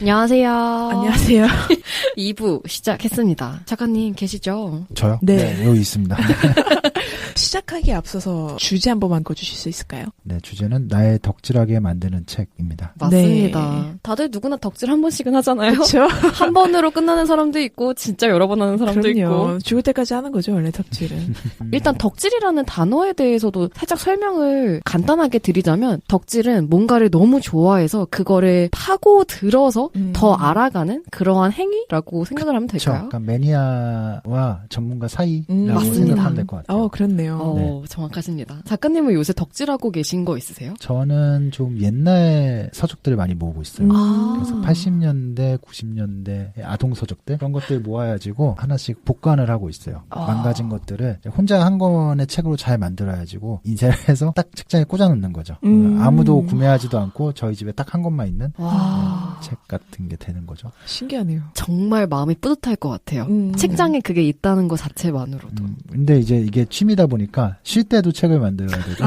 안녕하세요. 안녕하세요. 2부 시작했습니다. 작가님 계시죠? 저요? 네. 여기 있습니다. 시작하기에 앞서서 주제 한 번만 꺼주실 수 있을까요? 네, 주제는 나의 덕질하게 만드는 책입니다. 맞습니다. 네. 다들 누구나 덕질 한 번씩은 하잖아요. 그렇죠? 한 번으로 끝나는 사람도 있고 진짜 여러 번 하는 사람도 그럼요. 있고. 죽을 때까지 하는 거죠, 원래 덕질은. 일단 덕질이라는 단어에 대해서도 살짝 설명을 간단하게 드리자면 덕질은 뭔가를 너무 좋아해서 그거를 파고 들어서 더 알아가는 그러한 행위라고 생각을 하면 그렇죠. 될까요? 약간 매니아와 전문가 사이라고 맞습니다. 생각하면 될 것 같아요. 그렇네요. 네. 정확하십니다. 작가님은 요새 덕질하고 계신 거 있으세요? 저는 좀 옛날 서적들을 많이 모으고 있어요. 그래서 80년대, 90년대 아동 서적들 그런 것들 모아가지고 하나씩 복관을 하고 있어요. 망가진 것들을 혼자 한 권의 책으로 잘 만들어가지고 인쇄를 해서 딱 책장에 꽂아놓는 거죠. 아무도 구매하지도 않고 저희 집에 딱 한 권만 있는 책 같은 게 되는 거죠. 신기하네요. 정말 마음이 뿌듯할 것 같아요. 책장에 그게 있다는 것 자체만으로도. 근데 이제 이게 취미다 보니까 쉴 때도 책을 만들어야 되고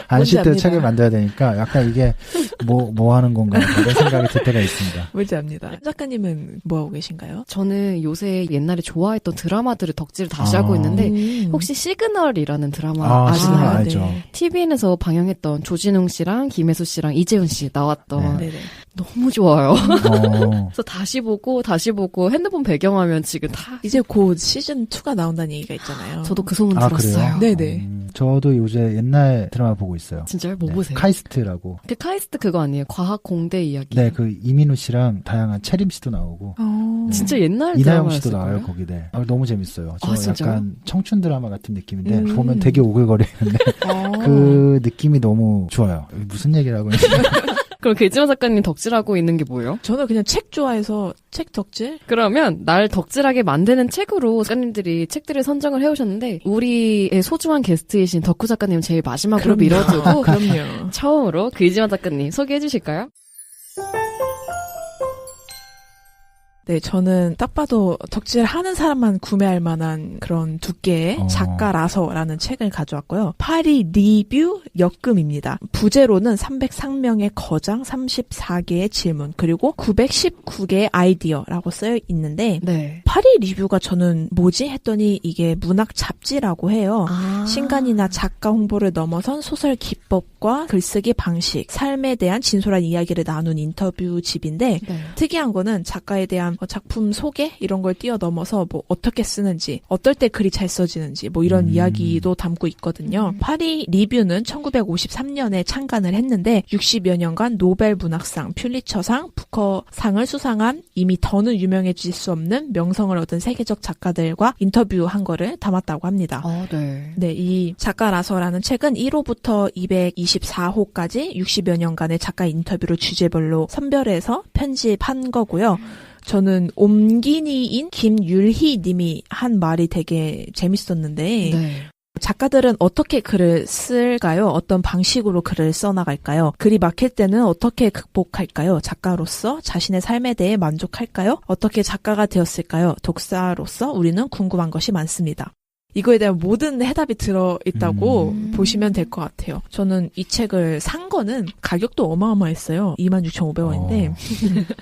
안 쉴 때도 책을 만들어야 되니까 약간 이게 뭐 하는 건가 이런 생각이 들 때가 있습니다. 뭔지 압니다. 작가님은 뭐 하고 계신가요? 저는 요새 옛날에 좋아했던 드라마들을 덕질을 다시 하고 있는데 혹시 시그널이라는 드라마 아시나요? 알죠. 네. TVN에서 방영했던 조진웅 씨랑 김혜수 씨랑 이재훈 씨 나왔던 네네. 너무 좋아요. 어, 그래서 다시 보고 핸드폰 배경화면 지금 다 이제 곧 시즌2가 나온다는 얘기가 있잖아요. 저도 그 소문 아, 들었어요. 그래요? 네네. 저도 요새 옛날 드라마 보고 있어요. 진짜요? 뭐 보세요? 카이스트라고. 그 카이스트 그거 아니에요? 과학 공대 이야기. 네, 그 이민우 씨랑 다양한 채림 씨도 나오고. 네. 진짜 옛날 이나영 씨도 드라마였을 나와요, 거예요? 거기. 네. 너무 재밌어요. 저 진짜요? 약간 청춘 드라마 같은 느낌인데 보면 되게 오글거리는데 아. 그 느낌이 너무 좋아요. 무슨 얘기를 하고 있어요? 그럼 계지마 작가님 덕질하고 있는 게 뭐예요? 저는 그냥 책 좋아해서 책 덕질? 그러면 날 덕질하게 만드는 책으로 작가님들이 책들을 선정을 해오셨는데 우리의 소중한 게스트이신 덕후 작가님 제일 마지막으로 밀어두고 그럼요. 처음으로 계지마 작가님 소개해 주실까요? 네, 저는 딱 봐도 덕질하는 사람만 구매할 만한 그런 두께의 작가라서라는 책을 가져왔고요. 파리 리뷰 역금입니다. 부제로는 303명의 거장, 34개의 질문, 그리고 919개의 아이디어라고 쓰여 있는데 네. 파리 리뷰가 저는 뭐지? 했더니 이게 문학 잡지라고 해요. 신간이나 작가 홍보를 넘어선 소설 기법과 글쓰기 방식, 삶에 대한 진솔한 이야기를 나눈 인터뷰집인데 네. 특이한 거는 작가에 대한 작품 소개 이런 걸 뛰어넘어서 뭐 어떻게 쓰는지, 어떨 때 글이 잘 써지는지 뭐 이런 이야기도 담고 있거든요. 파리 리뷰는 1953년에 창간을 했는데 60여 년간 노벨 문학상, 퓰리처상, 부커상을 수상한 이미 더는 유명해질 수 없는 명성을 얻은 세계적 작가들과 인터뷰한 거를 담았다고 합니다. 네. 네, 이 작가라서라는 책은 1호부터 224호까지 60여 년간의 작가 인터뷰를 주제별로 선별해서 편집한 거고요. 저는 옴기니인 김율희 님이 한 말이 되게 재밌었는데 네. 작가들은 어떻게 글을 쓸까요? 어떤 방식으로 글을 써나갈까요? 글이 막힐 때는 어떻게 극복할까요? 작가로서 자신의 삶에 대해 만족할까요? 어떻게 작가가 되었을까요? 독자로서 우리는 궁금한 것이 많습니다. 이거에 대한 모든 해답이 들어있다고 보시면 될 것 같아요. 저는 이 책을 산 거는 가격도 어마어마했어요. 26,500원인데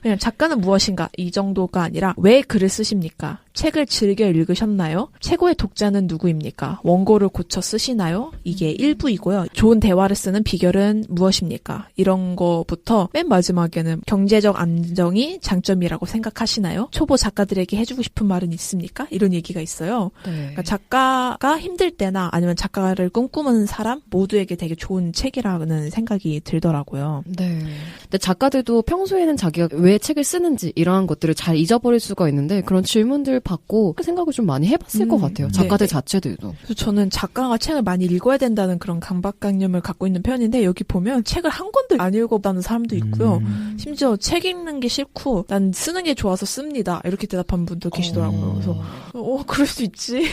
그냥 작가는 무엇인가 이 정도가 아니라 왜 글을 쓰십니까? 책을 즐겨 읽으셨나요? 최고의 독자는 누구입니까? 원고를 고쳐 쓰시나요? 이게 1부이고요. 좋은 대화를 쓰는 비결은 무엇입니까? 이런 거부터 맨 마지막에는 경제적 안정이 장점이라고 생각하시나요? 초보 작가들에게 해주고 싶은 말은 있습니까? 이런 얘기가 있어요. 네. 그러니까 작가가 힘들 때나 아니면 작가를 꿈꾸는 사람 모두에게 되게 좋은 책이라는 생각이 들더라고요. 네. 근데 작가들도 평소에는 자기가 왜 책을 쓰는지 이러한 것들을 잘 잊어버릴 수가 있는데 그런 질문들 받고 생각을 좀 많이 해봤을 것 같아요. 작가들 자체들도. 그래서 저는 작가가 책을 많이 읽어야 된다는 그런 강박관념을 갖고 있는 편인데 여기 보면 책을 한 권도 안 읽어봤다는 사람도 있고요. 심지어 책 읽는 게 싫고 난 쓰는 게 좋아서 씁니다. 이렇게 대답한 분도 계시더라고요. 그래서 그럴 수 있지.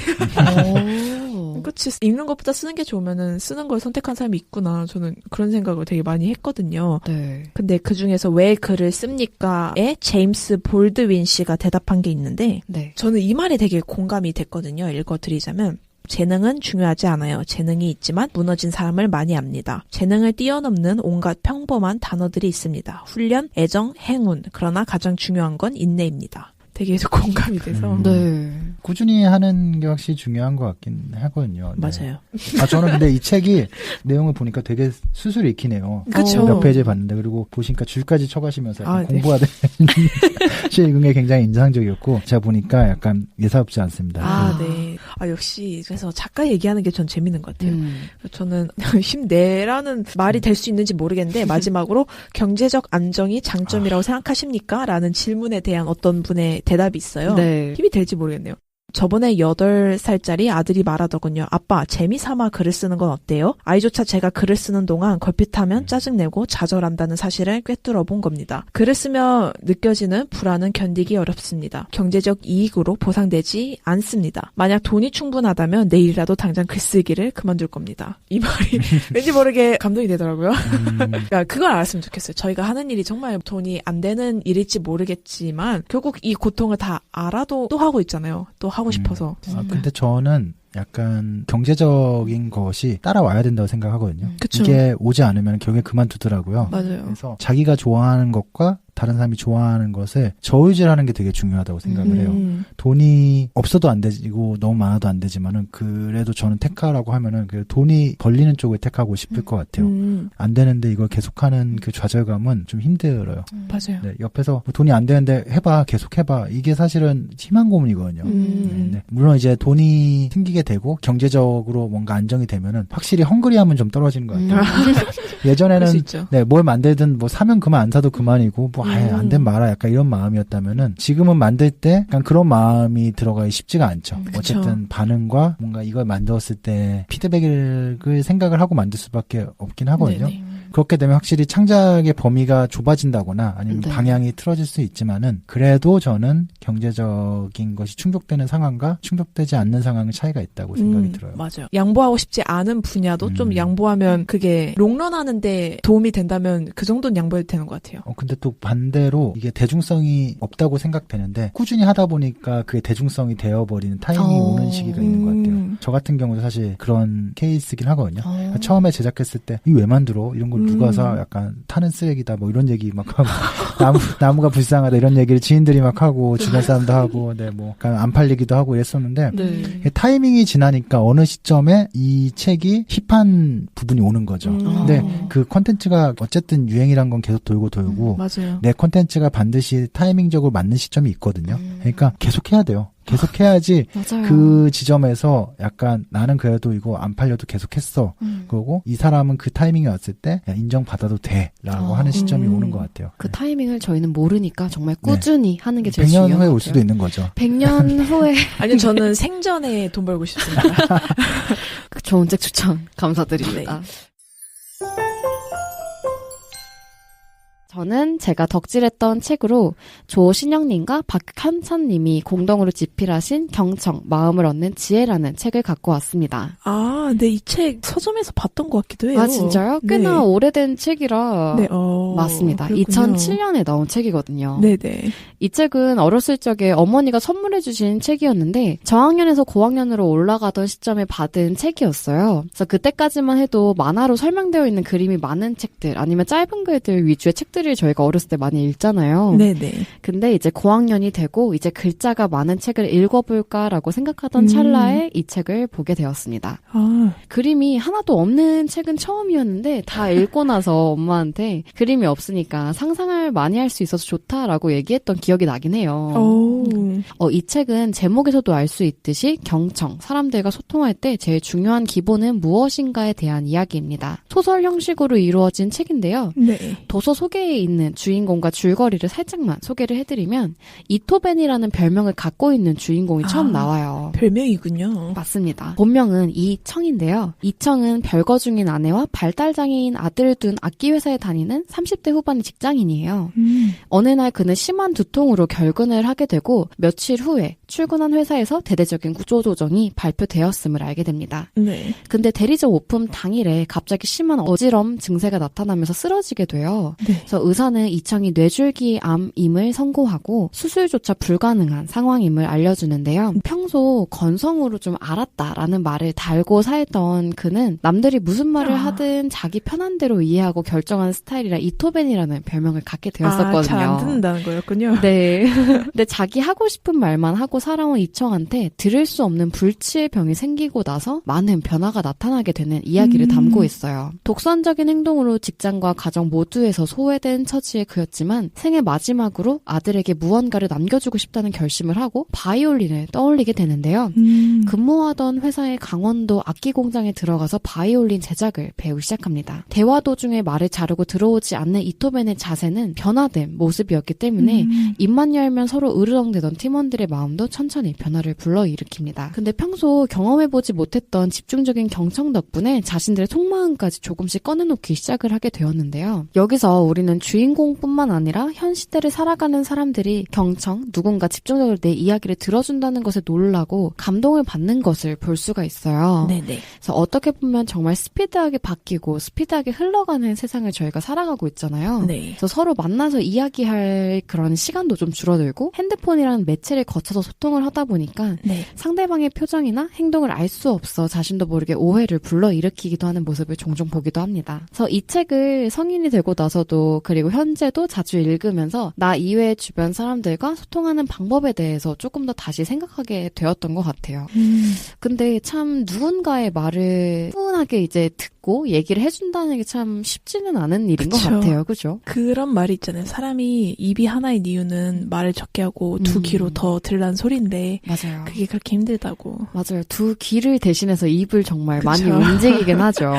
그치. 읽는 것보다 쓰는 게 좋으면은 쓰는 걸 선택한 사람이 있구나. 저는 그런 생각을 되게 많이 했거든요. 네. 근데 그 중에서 왜 글을 씁니까?에 제임스 볼드윈 씨가 대답한 게 있는데 네. 저는 이 말이 되게 공감이 됐거든요. 읽어드리자면 재능은 중요하지 않아요. 재능이 있지만 무너진 사람을 많이 압니다. 재능을 뛰어넘는 온갖 평범한 단어들이 있습니다. 훈련, 애정, 행운. 그러나 가장 중요한 건 인내입니다. 되게 공감이 돼서. 네. 꾸준히 하는 게 확실히 중요한 것 같긴 하거든요. 네. 맞아요. 저는 근데 이 책이 내용을 보니까 되게 수술 익히네요. 그쵸. 몇 페이지 봤는데 그리고 보시니까 줄까지 쳐가시면서 약간 네. 공부하는 책 읽은 게 굉장히 인상적이었고 제가 보니까 약간 예사롭지 않습니다. 네. 역시 그래서 작가 얘기하는 게 전 재밌는 것 같아요. 저는 힘내라는 말이 될 수 있는지 모르겠는데 마지막으로 경제적 안정이 장점이라고 생각하십니까? 라는 질문에 대한 어떤 분의 대답이 있어요. 네. 힘이 될지 모르겠네요. 저번에 8살짜리 아들이 말하더군요. 아빠, 재미삼아 글을 쓰는 건 어때요? 아이조차 제가 글을 쓰는 동안 걸핏하면 짜증내고 좌절한다는 사실을 꿰뚫어 본 겁니다. 글을 쓰며 느껴지는 불안은 견디기 어렵습니다. 경제적 이익으로 보상되지 않습니다. 만약 돈이 충분하다면 내일이라도 당장 글쓰기를 그만둘 겁니다. 이 말이 왠지 모르게 감동이 되더라고요. 그러니까 그걸 알았으면 좋겠어요. 저희가 하는 일이 정말 돈이 안 되는 일일지 모르겠지만 결국 이 고통을 다 알아도 또 하고 있잖아요. 또 하고 싶어서. 근데 저는 약간 경제적인 것이 따라와야 된다고 생각하거든요. 그쵸. 이게 오지 않으면 결국에 그만두더라고요. 맞아요. 그래서 자기가 좋아하는 것과 다른 사람이 좋아하는 것을 저울질하는 게 되게 중요하다고 생각을 해요. 돈이 없어도 안 되고 너무 많아도 안 되지만은 그래도 저는 택하라고 하면은 그 돈이 벌리는 쪽을 택하고 싶을 것 같아요. 안 되는데 이걸 계속하는 그 좌절감은 좀 힘들어요. 맞아요. 네, 옆에서 돈이 안 되는데 해봐, 계속 해봐. 이게 사실은 희망 고문이거든요. 네, 물론 이제 돈이 생기게 되고 경제적으로 뭔가 안정이 되면은 확실히 헝그리함은 좀 떨어지는 것 같아요. 예전에는 네, 뭘 만들든 뭐 사면 그만 안 사도 그만이고 뭐 아예 안 된 마라 약간 이런 마음이었다면은 지금은 만들 때 약간 그런 마음이 들어가기 쉽지가 않죠. 어쨌든 반응과 뭔가 이걸 만들었을 때 피드백을 생각을 하고 만들 수밖에 없긴 하거든요. 네네. 그렇게 되면 확실히 창작의 범위가 좁아진다거나 아니면 네. 방향이 틀어질 수 있지만은 그래도 저는 경제적인 것이 충족되는 상황과 충족되지 않는 상황의 차이가 있다고 생각이 들어요. 맞아요. 양보하고 싶지 않은 분야도 좀 양보하면 그게 롱런하는데 도움이 된다면 그 정도는 양보해도 되는 것 같아요. 근데 또 반대로 이게 대중성이 없다고 생각되는데 꾸준히 하다 보니까 그게 대중성이 되어버리는 타이밍이 오는 시기가 있는 것 같아요. 저 같은 경우도 사실 그런 케이스긴 하거든요. 그러니까 처음에 제작했을 때 이 왜 만들어? 이런 걸 누가 사? 약간 타는 쓰레기다 뭐 이런 얘기 막 하고 나무가 불쌍하다 이런 얘기를 지인들이 막 하고 주변 사람도 하고 네, 뭐 약간 안 팔리기도 하고 이랬었는데 타이밍이 지나니까 어느 시점에 이 책이 힙한 부분이 오는 거죠. 근데 그 콘텐츠가 어쨌든 유행이란 건 계속 돌고 맞아요. 내 콘텐츠가 반드시 타이밍적으로 맞는 시점이 있거든요. 그러니까 계속해야 돼요. 계속해야지 그 지점에서 약간 나는 그래도 이거 안 팔려도 계속했어. 그리고 이 사람은 그 타이밍이 왔을 때 인정받아도 돼 라고 하는 시점이 오는 것 같아요. 그 타이밍을 저희는 모르니까 정말 꾸준히 하는 게 제일 100년 중요한 것 후에 같아요. 올 수도 있는 거죠. 100년 후에 아니요, 저는 생전에 돈 벌고 싶습니다. 그 좋은 책 추천 감사드립니다. 저는 제가 덕질했던 책으로 조신영님과 박현찬님이 공동으로 집필하신 경청, 마음을 얻는 지혜라는 책을 갖고 왔습니다. 네, 이 책 서점에서 봤던 것 같기도 해요. 아, 진짜요? 꽤나 오래된 책이라. 네, 맞습니다. 그렇군요. 2007년에 나온 책이거든요. 네네. 이 책은 어렸을 적에 어머니가 선물해주신 책이었는데 저학년에서 고학년으로 올라가던 시점에 받은 책이었어요. 그래서 그때까지만 해도 만화로 설명되어 있는 그림이 많은 책들 아니면 짧은 글들 위주의 책들을 저희가 어렸을 때 많이 읽잖아요. 네네. 근데 이제 고학년이 되고 이제 글자가 많은 책을 읽어볼까라고 생각하던 찰나에 이 책을 보게 되었습니다. 그림이 하나도 없는 책은 처음이었는데 다 읽고 나서 엄마한테 그림이 없으니까 상상을 많이 할 수 있어서 좋다라고 얘기했던 기억이 나긴 해요. 이 책은 제목에서도 알 수 있듯이 경청, 사람들과 소통할 때 제일 중요한 기본은 무엇인가에 대한 이야기입니다. 소설 형식으로 이루어진 책인데요. 네. 도서 소개에 있는 주인공과 줄거리를 살짝만 소개를 해드리면 이토벤이라는 별명을 갖고 있는 주인공이 처음 나와요. 별명이군요. 맞습니다. 본명은 이청인데요. 이청은 별거 중인 아내와 발달장애인 아들을 둔 악기회사에 다니는 30대 후반의 직장인이에요. 어느 날 그는 심한 두통으로 결근을 하게 되고 며칠 후에 출근한 회사에서 대대적인 구조조정이 발표되었음을 알게 됩니다. 네. 근데 대리점 오픈 당일에 갑자기 심한 어지럼 증세가 나타나면서 쓰러지게 돼요. 네. 그래서 의사는 이청이 뇌줄기암임을 선고하고 수술조차 불가능한 상황임을 알려주는데요. 평소 건성으로 좀 알았다라는 말을 달고 살던 그는 남들이 무슨 말을 하든 자기 편한 대로 이해하고 결정하는 스타일이라 이토벤이라는 별명을 갖게 되었었거든요. 잘 안 듣는다는 거였군요. 네. 근데 자기 하고 싶은 말만 하고 살아온 이청한테 들을 수 없는 불치의 병이 생기고 나서 많은 변화가 나타나게 되는 이야기를 담고 있어요. 독선적인 행동으로 직장과 가정 모두에서 소외된 처지의 그였지만 생애 마지막으로 아들에게 무언가를 남겨주고 싶다는 결심을 하고 바이올린을 떠올리게 되는데요. 근무하던 회사의 강원도 악기 공장에 들어가서 바이올린 제작을 배우기 시작합니다. 대화 도중에 말을 자르고 들어오지 않는 이토벤의 자세는 변화된 모습이었기 때문에 입만 열면 서로 으르렁대던 팀원들의 마음도 천천히 변화를 불러일으킵니다. 근데 평소 경험해보지 못했던 집중적인 경청 덕분에 자신들의 속마음까지 조금씩 꺼내놓기 시작을 하게 되었는데요. 여기서 우리는 주인공뿐만 아니라 현 시대를 살아가는 사람들이 경청, 누군가 집중적으로 내 이야기를 들어준다는 것에 놀라고 감동을 받는 것을 볼 수가 있어요. 네네. 그래서 어떻게 보면 정말 스피드하게 바뀌고 스피드하게 흘러가는 세상을 저희가 살아가고 있잖아요. 네. 그래서 서로 만나서 이야기할 그런 시간도 좀 줄어들고 핸드폰이라는 매체를 거쳐서 소통을 하다 보니까 네. 상대방의 표정이나 행동을 알 수 없어 자신도 모르게 오해를 불러일으키기도 하는 모습을 종종 보기도 합니다. 그래서 이 책을 성인이 되고 나서도 그리고 현재도 자주 읽으면서 나 이외의 주변 사람들과 소통하는 방법에 대해서 조금 더 다시 생각하게 되었던 것 같아요. 근데 참 누군가의 말을 충분하게 이제 듣고 얘기를 해준다는 게 참 쉽지는 않은 일인 그쵸. 것 같아요. 그죠? 그런 말이 있잖아요. 사람이 입이 하나인 이유는 말을 적게 하고 두 귀로 더 들라는 소리인데 맞아요. 그게 그렇게 힘들다고. 맞아요. 두 귀를 대신해서 입을 정말 그쵸. 많이 움직이긴 하죠.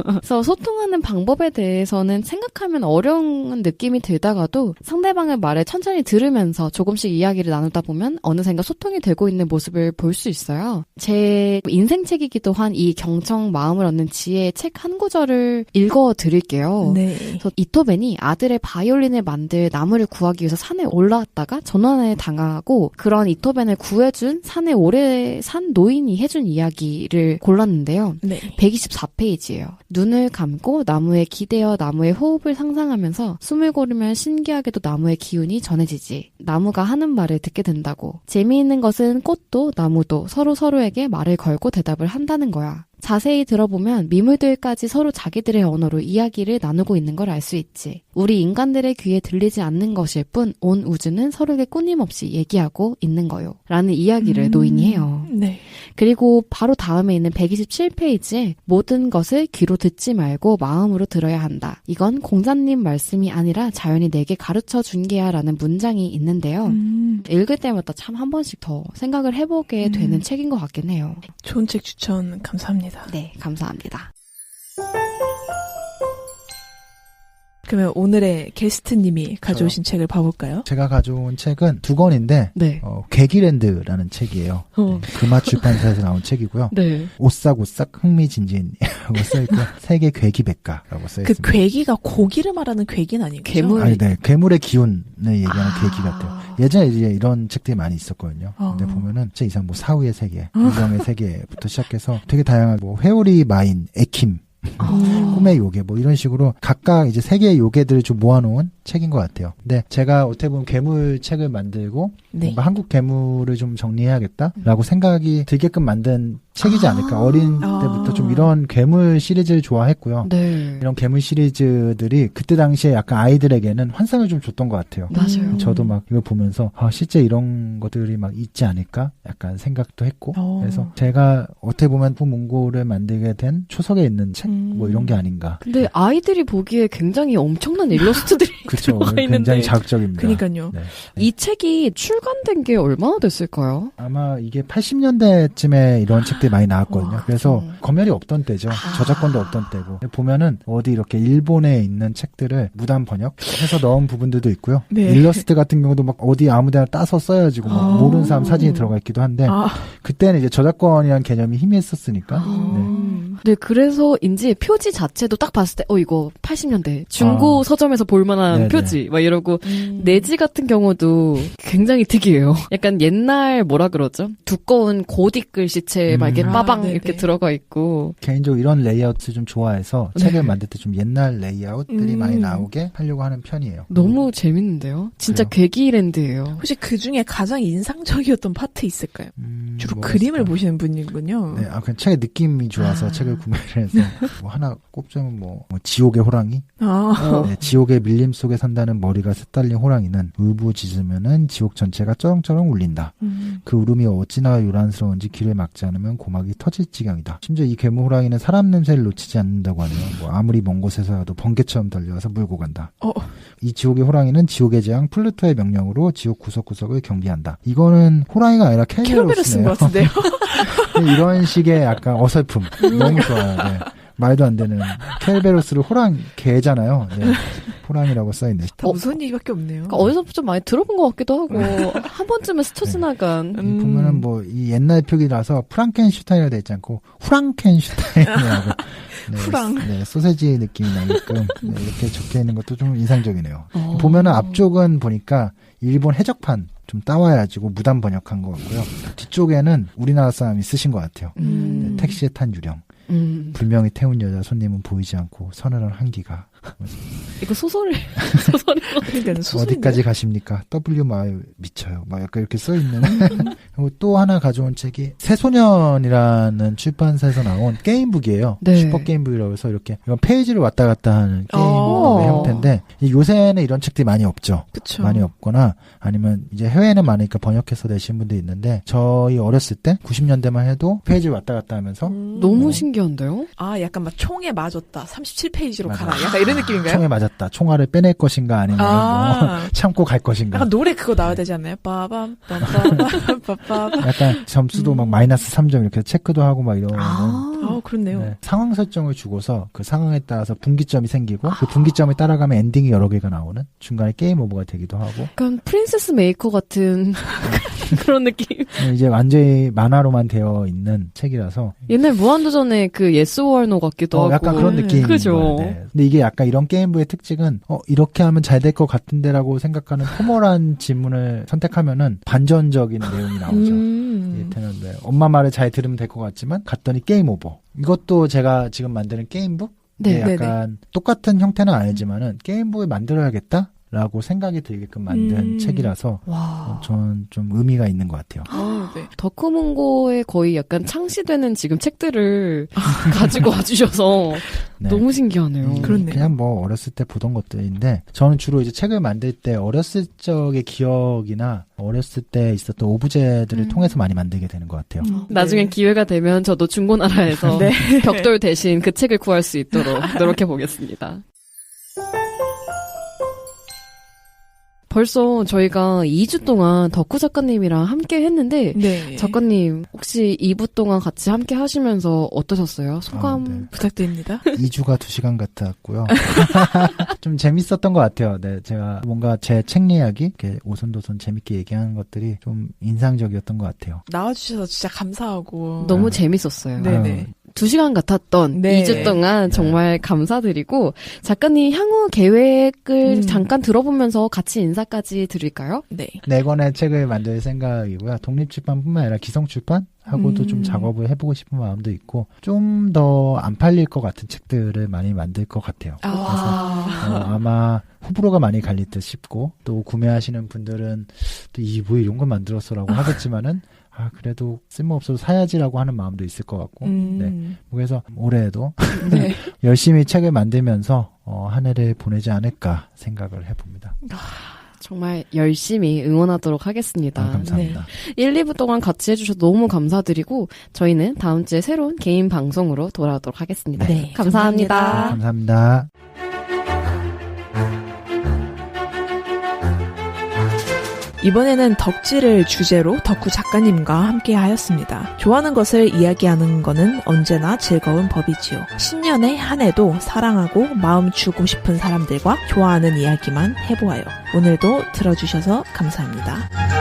그래서 소통하는 방법에 대해서는 생각하면 어려운 느낌이 들다가도 상대방의 말을 천천히 들으면서 조금씩 이야기를 나누다 보면 어느샌가 소통이 되고 있는 모습을 볼 수 있어요. 제 인생책이기도 한 이 경청 마음을 얻는 지혜의 책 한 구절을 읽어드릴게요. 네. 그래서 이토벤이 아들의 바이올린을 만들 나무를 구하기 위해서 산에 올라왔다가 전원에 당하고 그런 이토벤을 구해준 산에 오래 산 노인이 해준 이야기를 골랐는데요. 네. 124페이지예요. 눈을 감고 나무에 기대어 나무의 호흡을 상상하면서 숨을 고르면 신기하게도 나무의 기운이 전해지지. 나무가 하는 말을 듣게 된다고. 재미있는 것은 꽃도 나무도 서로에게 말을 걸고 대답을 한다는 거야. 자세히 들어보면 미물들까지 서로 자기들의 언어로 이야기를 나누고 있는 걸 알 수 있지. 우리 인간들의 귀에 들리지 않는 것일 뿐 온 우주는 서로에게 끊임없이 얘기하고 있는 거요. 라는 이야기를 노인이 해요. 네. 그리고 바로 다음에 있는 127페이지에 모든 것을 귀로 듣지 말고 마음으로 들어야 한다. 이건 공자님 말씀이 아니라 자연이 내게 가르쳐 준 게야 라는 문장이 있는데요. 읽을 때마다 참 한 번씩 더 생각을 해보게 되는 책인 것 같긴 해요. 좋은 책 추천 감사합니다. 네, 감사합니다. 그러면 오늘의 게스트님이 가져오신 책을 봐볼까요? 제가 가져온 책은 두 권인데 네. 괴기랜드라는 책이에요. 금화 출판사에서 나온 책이고요. 네. 오싹오싹 흥미진진이라고 써있고 세계 괴기백과라고 써있습니다. 그 괴기가 고기를 말하는 괴기는 아니고 괴물. 아니, 네. 괴물의 기운을 얘기하는 괴기 같아요. 예전에 이제 이런 책들이 많이 있었거든요. 근데 보면은 제 이상 뭐 사후의 세계, 인정의 세계부터 시작해서 되게 다양한 뭐 회오리 마인, 에킴, 꿈의 요괴 뭐 이런 식으로 각각 이제 세계의 요괴들을 좀 모아놓은 책인 것 같아요. 근데 제가 어떻게 보면 괴물 책을 만들고 네. 뭔가 한국 괴물을 좀 정리해야겠다라고 생각이 들게끔 만든 책이지 않을까. 어린 때부터 좀 이런 괴물 시리즈를 좋아했고요. 네. 이런 괴물 시리즈들이 그때 당시에 약간 아이들에게는 환상을 좀 줬던 것 같아요. 맞아요. 저도 막 이걸 보면서 실제 이런 것들이 막 있지 않을까 약간 생각도 했고 그래서 제가 어떻게 보면 후문고를 만들게 된 초석에 있는 책 뭐 이런 게 아닌가. 근데 아이들이 보기에 굉장히 엄청난 일러스트들이 그렇죠. 들어가 있는데 굉장히 자극적입니다. 그러니까요. 네. 이 책이 출간된 게 얼마나 됐을까요? 아마 이게 80년대쯤에 이런 책들이 많이 나왔거든요. 그래서 검열이 없던 때죠. 저작권도 없던 때고 보면은 어디 이렇게 일본에 있는 책들을 무단 번역해서 넣은 부분들도 있고요. 네. 일러스트 같은 경우도 막 어디 아무데나 따서 써야지고 막 모르는 사람 사진이 들어가 있기도 한데 그때는 이제 저작권이라는 개념이 희미했었으니까. 네, 그래서인지 표지 자체도 딱 봤을 때, 이거 80년대 중고 서점에서 볼만한 네네. 표지, 막 이러고, 내지 같은 경우도 굉장히 특이해요. 약간 옛날 뭐라 그러죠? 두꺼운 고딕 글씨체 막 이렇게 빠방 네네. 이렇게 들어가 있고. 개인적으로 이런 레이아웃을 좀 좋아해서 책을 만들 때 좀 옛날 레이아웃들이 많이 나오게 하려고 하는 편이에요. 너무 재밌는데요? 진짜 그래요? 괴기랜드예요. 혹시 그 중에 가장 인상적이었던 파트 있을까요? 주로 뭐가 그림을 있을까? 보시는 분이군요. 네, 그냥 책의 느낌이 좋아서 책을 구매를 해서 뭐 하나 꼽자면 뭐 지옥의 호랑이? 네, 지옥의 밀림 속에 산다는 머리가 새딸린 호랑이는 울부짖으면은 지옥 전체가 쩌렁쩌렁 울린다. 그 울음이 어찌나 요란스러운지 귀를 막지 않으면 고막이 터질 지경이다. 심지어 이 괴물 호랑이는 사람 냄새를 놓치지 않는다고 하네요. 뭐 아무리 먼 곳에서라도 번개처럼 달려와서 물고 간다. 이 지옥의 호랑이는 지옥의 재앙 플루토의 명령으로 지옥 구석구석을 경비한다. 이거는 호랑이가 아니라 캐롤베르 쓴 켈베로스네요. 것 같은데요? 이런 식의 약간 어설픔 너무 좋아요. 네. 말도 안 되는 켈베로스를 개잖아요. 네. 호랑이라고 써있네. 다 무서운 얘기밖에 없네요. 그러니까 어디서 좀 많이 들어본 것 같기도 하고 한 번쯤은 스쳐 지나간. 보면은 뭐 이 옛날 표기라서 프랑켄슈타인이라고 돼 있지 않고 후랑켄슈타인이라고 네, 소세지 느낌이 나게끔 이렇게 적혀 있는 것도 좀 인상적이네요. 보면은 앞쪽은 보니까 일본 해적판 좀 따와야지고 무단 번역한 것 같고요. 뒤쪽에는 우리나라 사람이 쓰신 것 같아요. 네, 택시에 탄 유령. 불명히 태운 여자 손님은 보이지 않고 서늘한 한기가. 이거 소설이 어디까지 가십니까? W 마을 미쳐요. 막 약간 이렇게 써 있는. 그리고 또 하나 가져온 책이 새소년이라는 출판사에서 나온 게임북이에요. 네. 슈퍼 게임북이라고 해서 이렇게 이런 페이지를 왔다 갔다 하는 게임북의 형태인데 요새는 이런 책들이 많이 없죠. 그쵸. 많이 없거나 아니면 이제 해외에는 많으니까 번역해서 내신 분들이 있는데 저희 어렸을 때 90년대만 해도 페이지를 왔다 갔다 하면서 너무 신기한데요? 약간 막 총에 맞았다. 37페이지로 맞아. 가라. 약간 이런 느낌인가요? 총에 맞았다. 총알을 빼낼 것인가 아니면 뭐 참고 갈 것인가. 약간 노래 그거 나와야 되지 않나요? 빠밤 빰빰 빠밤. 약간 점수도 막 마이너스 3점 이렇게 체크도 하고 막 이러는 그렇네요. 네, 상황 설정을 주고서 그 상황에 따라서 분기점이 생기고 그 분기점을 따라가면 엔딩이 여러 개가 나오는 중간에 게임 오버가 되기도 하고 약간 프린세스 메이커 같은 그런 느낌. 이제 완전히 만화로만 되어 있는 책이라서 옛날 무한도전의 그 예스 월노 같기도 하고. 약간 그런 느낌인 그죠? 거예요. 네. 근데 이게 약간 이런 게임부의 특징은 이렇게 하면 잘 될 것 같은데라고 생각하는 포멀한 질문을 선택하면은 반전적인 내용이 나오죠. 이를테면 엄마 말을 잘 들으면 될 것 같지만 갔더니 게임 오버. 이것도 제가 지금 만드는 게임북? 네, 약간 똑같은 형태는 아니지만은 게임북을 만들어야겠다? 라고 생각이 들게끔 만든 책이라서 저는 좀 의미가 있는 것 같아요. 네. 덕후문고에 거의 약간 창시되는 지금 책들을 가지고 와주셔서 네. 너무 신기하네요. 그렇네요. 그냥 뭐 어렸을 때 보던 것들인데 저는 주로 이제 책을 만들 때 어렸을 적의 기억이나 어렸을 때 있었던 오브제들을 통해서 많이 만들게 되는 것 같아요. 나중엔 기회가 되면 저도 중고나라에서 벽돌 대신 그 책을 구할 수 있도록 노력해 보겠습니다. 벌써 저희가 2주 동안 덕후 작가님이랑 함께 했는데 네. 작가님 혹시 2부 동안 같이 함께 하시면서 어떠셨어요? 소감 네. 부탁드립니다. 2주가 2시간 같았고요. 좀 재밌었던 것 같아요. 네, 제가 뭔가 제 책 이야기, 이렇게 오손도손 재밌게 얘기하는 것들이 좀 인상적이었던 것 같아요. 나와주셔서 진짜 감사하고. 너무 재밌었어요. 네네. 2시간 같았던 네. 2주 동안 정말 감사드리고 작가님 향후 계획을 잠깐 들어보면서 같이 인사까지 드릴까요? 네. 4권의 책을 만들 생각이고요. 독립출판뿐만 아니라 기성출판하고도 좀 작업을 해보고 싶은 마음도 있고 좀 더 안 팔릴 것 같은 책들을 많이 만들 것 같아요. 그래서 아마 호불호가 많이 갈릴 듯 싶고 또 구매하시는 분들은 또 뭐 이런 걸 만들었어라고 하겠지만은 그래도 쓸모없어서 사야지라고 하는 마음도 있을 것 같고 네. 그래서 올해에도 네. 열심히 책을 만들면서 한 해를 보내지 않을까 생각을 해봅니다. 정말 열심히 응원하도록 하겠습니다. 감사합니다. 네. 1, 2부 동안 같이 해주셔서 너무 감사드리고 저희는 다음 주에 새로운 개인 방송으로 돌아오도록 하겠습니다. 네. 감사합니다. 이번에는 덕질을 주제로 덕후 작가님과 함께 하였습니다. 좋아하는 것을 이야기하는 거는 언제나 즐거운 법이지요. 신년의 한 해도 사랑하고 마음 주고 싶은 사람들과 좋아하는 이야기만 해보아요. 오늘도 들어주셔서 감사합니다.